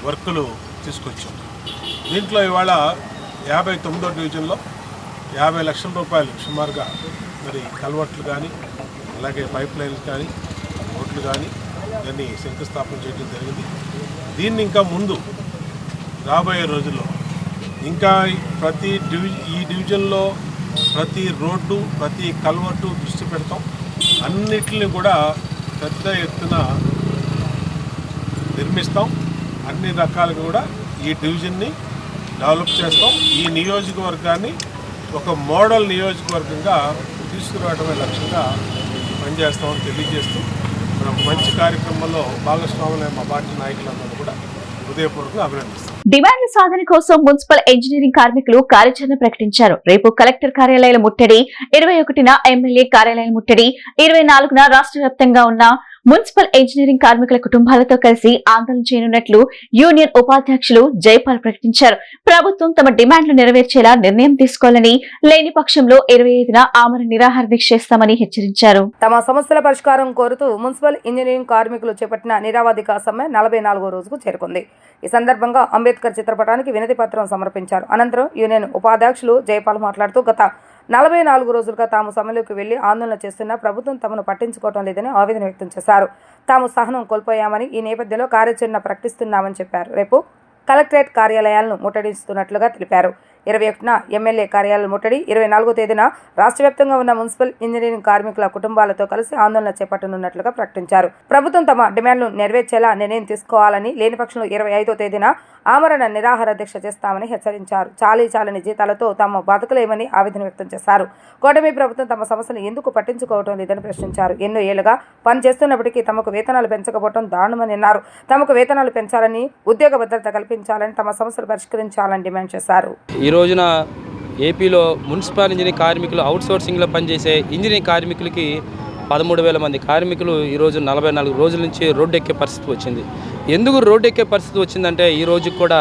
వర్కులు తీసుకొచ్చాం. దీంట్లో ఇవాళ 59వ డివిజన్లో 50 లక్షల రూపాయలు సుమారుగా మరి కల్వర్ట్లు కానీ, అలాగే పైప్ లైన్లు కానీ, రోడ్లు కానీ దాన్ని శంకుస్థాపన చేయడం జరిగింది. దీన్ని ఇంకా ముందు రాబోయే రోజుల్లో ఇంకా ఈ డివిజన్లో ప్రతి రోడ్డు, ప్రతి కల్వర్టు దృష్టి పెడతాం. అన్నిటిని కూడా పెద్ద ఎత్తున నిర్మిస్తాం. అన్ని రకాలుగా కూడా ఈ డివిజన్ని డెవలప్ చేస్తాం. ఈ నియోజకవర్గాన్ని ఒక మోడల్ నియోజకవర్గంగా తీసుకురావడమే లక్ష్యంగా పనిచేస్తామని తెలియజేస్తూ మనం మంచి కార్యక్రమంలో భాగస్వాములైన మా పార్టీ నాయకులందరూ కూడా హృదయపూర్వకంగా అభినందిస్తాం. డిమాండ్ల సాధన కోసం మున్సిపల్ ఇంజనీరింగ్ కార్మికులు కార్యాచరణ ప్రకటించారు. రేపు కలెక్టర్ కార్యాలయాల ముట్టడి, 21న ఎమ్మెల్యే కార్యాలయాల ముట్టడి, 24న రాష్ట్ర వ్యాప్తంగా ఉన్న మున్సిపల్ ఇంజనీరింగ్ కార్మికుల కుటుంబాలతో కలిసి ఆందోళన చేయనున్నట్లు యూనియన్ ఉపాధ్యక్షులు జైపాల్ ప్రకటించారు. ప్రభుత్వం తమ డిమాండ్లు నెరవేర్చేలా నిర్ణయం తీసుకోవాలని, లేని పక్షంలో 25న ఆమరణ నిరాహార దీక్ష చేస్తామని హెచ్చరించారు. తమ సమస్యల పరిష్కారం కోరుతూ మున్సిపల్ ఇంజనీరింగ్ కార్మికులు చేపట్టిన నిరావధిక సమ్మె 44వ రోజుకు చేరుకుంది. ఈ సందర్భంగా అంబేద్కర్ చిత్రపటానికి వినతి పత్రం సమర్పించారు. అనంతరం యూనియన్ ఉపాధ్యక్షులు జైపాల్ మాట్లాడుతూ గత 44 రోజులుగా తాము సమ్మెలోకి వెళ్లి ఆందోళన చేస్తున్నా ప్రభుత్వం తమను పట్టించుకోవడం లేదని ఆవేదన వ్యక్తం చేశారు. తాము సహనం కోల్పోయామని, ఈ నేపథ్యంలో కార్యాచరణ ప్రకటిస్తున్నామని చెప్పారు. రేపు కలెక్టరేట్ కార్యాలయాలను ముట్టడిస్తున్నట్లుగా తెలిపారు. 21న ఎమ్మెల్యే కార్యాలయాల ముట్టడి, 24వ తేదీన రాష్ట్ర వ్యాప్తంగా ఉన్న మున్సిపల్ ఇంజనీరింగ్ కార్మికుల కుటుంబాలతో కలిసి ఆందోళన చేపట్టనున్నట్లుగా ప్రకటించారు. ప్రభుత్వం తమ డిమాండ్లు నెరవేర్చేలా నిర్ణయం తీసుకోవాలని, లేని పక్షంలో 25వ తేదీన ఆమరణ నిరాహార దీక్ష చేస్తామని హెచ్చరించారు. చాలని జీతాలతో తాము బతకలేమని ఆవేదన వ్యక్తం చేశారు. కూటమి ప్రభుత్వం తమ సమస్యలు ఎందుకు పట్టించుకోవడం లేదని ప్రశ్నించారు. ఎన్నో ఏళ్లుగా పనిచేస్తున్నప్పటికీ తమకు వేతనాలు పెంచకపోవడం దారుణమని అన్నారు. తమకు వేతనాలు పెంచాలని, ఉద్యోగ భద్రత కల్పించాలని, తమ సమస్యలు పరిష్కరించాలని డిమాండ్ చేశారు. ఈ రోజున ఏపీలో మున్సిపల్ ఇంజనీరింగ్ కార్మికులు అవుట్సోర్సింగ్లో పనిచేసే ఇంజనీరింగ్ కార్మికులకి 13,000 మంది కార్మికులు ఈరోజు 44 రోజుల నుంచి రోడ్డు ఎక్కే పరిస్థితి వచ్చింది. ఎందుకు రోడ్డు ఎక్కే పరిస్థితి వచ్చిందంటే ఈ రోజు కూడా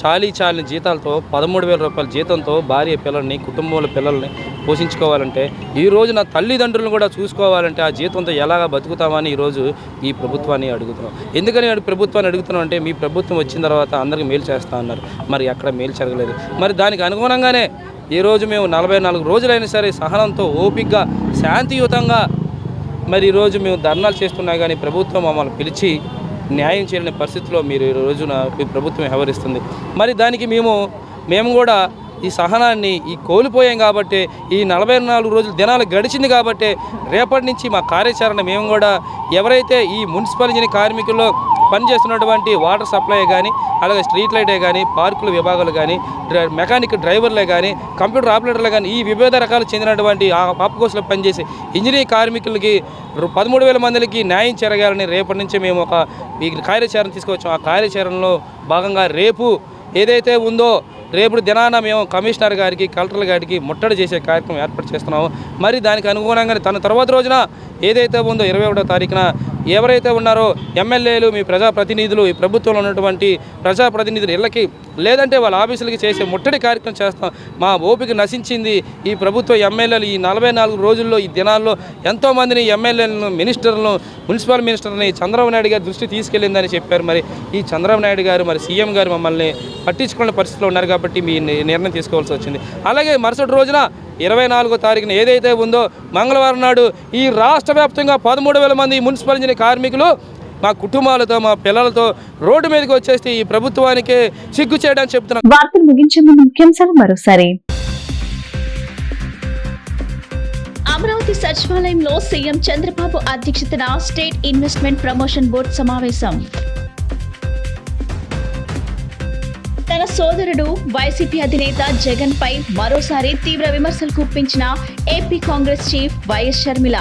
చాలని జీతాలతో 13,000 రూపాయల జీతంతో భార్య పిల్లల్ని కుటుంబంలో పిల్లల్ని పోషించుకోవాలంటే ఈ రోజు నా తల్లిదండ్రులను కూడా చూసుకోవాలంటే ఆ జీతంతో ఎలాగా బతుకుతామని ఈరోజు ఈ ప్రభుత్వాన్ని అడుగుతున్నాం. ఎందుకని ప్రభుత్వాన్ని అడుగుతున్నాం అంటే మీ ప్రభుత్వం వచ్చిన తర్వాత అందరికీ మేలు చేస్తా అన్నారు, మరి ఎక్కడ మేలు జరగలేదు. మరి దానికి అనుగుణంగానే ఈరోజు మేము 44 రోజులైనా సరే సహనంతో ఓపికగా శాంతియుతంగా మరి ఈరోజు మేము ధర్నాలు చేస్తున్నా కానీ ప్రభుత్వం మమ్మల్ని పిలిచి న్యాయం చేయలేని పరిస్థితిలో మీరు ఈ రోజున ఈ ప్రభుత్వం వ్యవహరిస్తుంది. మరి దానికి మేము కూడా ఈ సహనాన్ని కోల్పోయాం కాబట్టి ఈ 44 రోజులు దినాలు గడిచింది కాబట్టి రేపటి నుంచి మా కార్యాచరణ మేము కూడా ఎవరైతే ఈ మున్సిపల్ ఇంజనీరింగ్ కార్మికుల్లో పనిచేస్తున్నటువంటి వాటర్ సప్లై కానీ అలాగే స్ట్రీట్ లైటే కానీ పార్కుల విభాగాలు కానీ మెకానిక్ డ్రైవర్లే కానీ కంప్యూటర్ ఆపరేటర్లే కానీ ఈ వివిధ రకాలు చెందినటువంటి ఆ పాపకోసలో పనిచేసే ఇంజనీరింగ్ కార్మికులకి 13,000 మందికి న్యాయం జరగాలని రేపటి నుంచి మేము ఒక ఈ కార్యాచరణ తీసుకొచ్చాం. ఆ కార్యాచరణలో భాగంగా రేపు ఏదైతే ఉందో రేపు దినాన మేము కమిషనర్ గారికి కలెక్టర్ గారికి ముట్టడి చేసే కార్యక్రమం ఏర్పాటు చేస్తున్నాము. మరి దానికి అనుగుణంగానే తన తర్వాత రోజున ఏదైతే ఉందో 21వ తారీఖున ఎవరైతే ఉన్నారో ఎమ్మెల్యేలు మీ ప్రజాప్రతినిధులు ఈ ప్రభుత్వంలో ఉన్నటువంటి ప్రజాప్రతినిధులు ఇళ్ళకి లేదంటే వాళ్ళ ఆఫీసులకి చేసే ముట్టడి కార్యక్రమం చేస్తాం. మా ఓపిక నశించింది. ఈ ప్రభుత్వ ఎమ్మెల్యేలు ఈ 44 రోజుల్లో ఈ దినాల్లో ఎంతోమందిని ఎమ్మెల్యేలను మినిస్టర్లను మున్సిపల్ మినిస్టర్ని చంద్రబాబు నాయుడు గారి దృష్టి తీసుకెళ్ళిందని చెప్పారు. మరి ఈ చంద్రబాబు నాయుడు గారు మరి సీఎం గారు మమ్మల్ని పట్టించుకునే పరిస్థితిలో ఉన్నారు కాబట్టి మీ నిర్ణయం తీసుకోవాల్సి వచ్చింది. అలాగే మరుసటి రోజున 24వ తారీఖున ఏదైతే ఉందో మంగళవారం నాడు ఈ రాష్ట్ర వ్యాప్తంగా 13,000 మంది మున్సిపల్ ఇంజనీరింగ్ కార్మికులు మా కుటుంబాలతో మా పిల్లలతో రోడ్డు మీదకి వచ్చేసి ఈ ప్రభుత్వానికి సిగ్గు చేయడానికి చెప్తున్నారు. వార్తలు ముగించే ముందు ముఖ్యాంశాలు మరోసారి. అమరావతి సచివాలయంలో సీఎం చంద్రబాబు అధ్యక్షతన స్టేట్ ఇన్వెస్ట్మెంట్ ప్రమోషన్ బోర్డు సమావేశం. తన సోదరుడు వైసీపీ అధినేత జగన్ పై మరోసారి తీవ్ర విమర్శలు గుప్పించిన ఏపీ కాంగ్రెస్ చీఫ్ వైఎస్ షర్మిల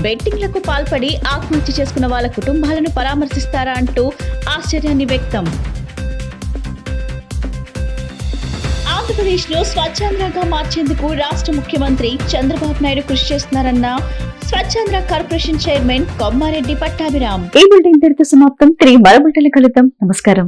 బెట్టింగ్లకు పాల్పడి ఆత్మహత్య చేసుకున్న వాళ్ళ కుటుంబాలను పరామర్శిస్తారా అంటూ ఆశ్చర్యాన్ని వ్యక్తం. ఆంధ్రప్రదేశ్ లో స్వచ్ఛాంధ్రగా మార్చేందుకు రాష్ట్ర ముఖ్యమంత్రి చంద్రబాబు నాయుడు కృషి చేస్తున్నారన్న స్వచ్ఛాంధ్ర కార్పొరేషన్ చైర్మన్ కొమ్మారెడ్డి పట్టాభిరామ్. ఈ బులెటిన్ ఇంతటితో సమాప్తం. తిరిగి మరో బులెటిన్లో కలుద్దాం. నమస్కారం.